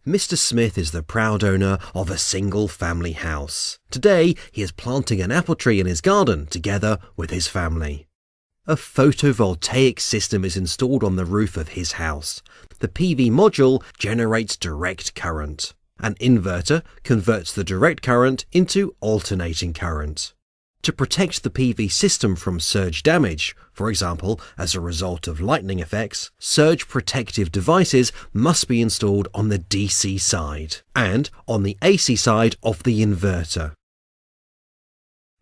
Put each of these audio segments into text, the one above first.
Mr. Smith is the proud owner of a single-family house. Today, he is planting an apple tree in his garden together with his family. A photovoltaic system is installed on the roof of his house. The PV module generates direct current. An inverter converts the direct current into alternating current. To protect the PV system from surge damage, for example, as a result of lightning effects, surge protective devices must be installed on the DC side and on the AC side of the inverter.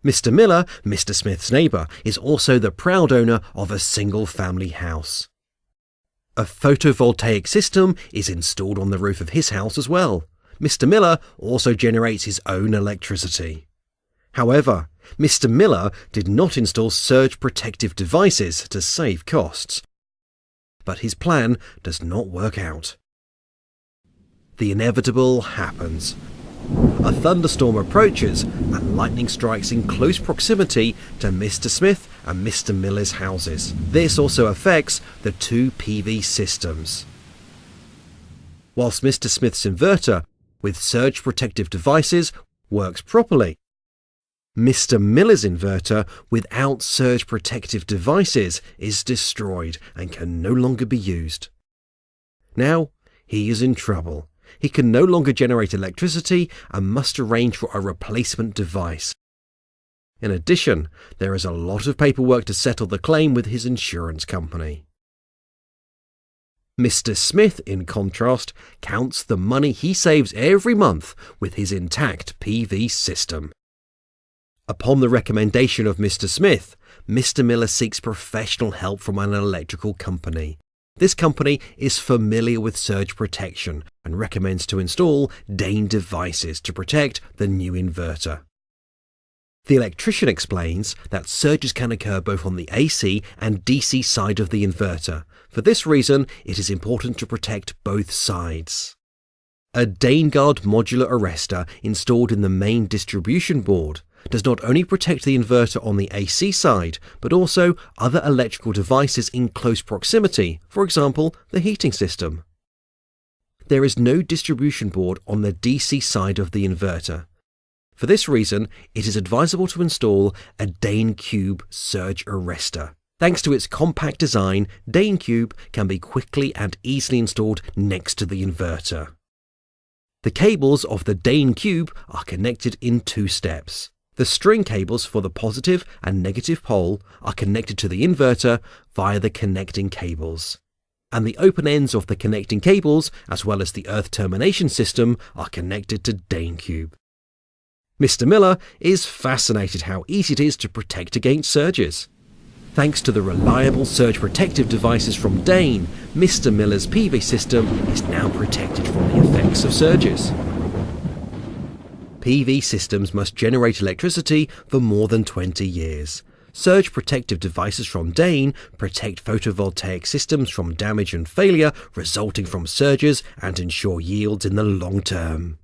Mr. Miller, Mr. Smith's neighbour, is also the proud owner of a single-family house. A photovoltaic system is installed on the roof of his house as well. Mr. Miller also generates his own electricity. However, Mr. Miller did not install surge protective devices to save costs, but his plan does not work out. The inevitable happens. A thunderstorm approaches and lightning strikes in close proximity to Mr. Smith and Mr. Miller's houses. This also affects the two PV systems. Whilst Mr. Smith's inverter with surge protective devices works properly, Mr. Miller's inverter without surge protective devices is destroyed and can no longer be used. Now he is in trouble. He can no longer generate electricity and must arrange for a replacement device. In addition, there is a lot of paperwork to settle the claim with his insurance company. Mr. Smith, in contrast, counts the money he saves every month with his intact PV system. Upon the recommendation of Mr. Smith, Mr. Miller seeks professional help from an electrical company. This company is familiar with surge protection and recommends to install Dehn devices to protect the new inverter. The electrician explains that surges can occur both on the AC and DC side of the inverter. For this reason, it is important to protect both sides. A DehnCube modular arrestor installed in the main distribution board does not only protect the inverter on the AC side, but also other electrical devices in close proximity, for example, the heating system. There is no distribution board on the DC side of the inverter. For this reason, it is advisable to install a DehnCube surge arrestor. Thanks to its compact design, DehnCube can be quickly and easily installed next to the inverter. The cables of the DehnCube are connected in two steps. The string cables for the positive and negative pole are connected to the inverter via the connecting cables. And the open ends of the connecting cables, as well as the earth termination system, are connected to DehnCube. Mr. Miller is fascinated how easy it is to protect against surges. Thanks to the reliable surge protective devices from Dehn, Mr. Miller's PV system is now protected from the effects of surges. PV systems must generate electricity for more than 20 years. Surge protective devices from Dehn protect photovoltaic systems from damage and failure resulting from surges and ensure yields in the long term.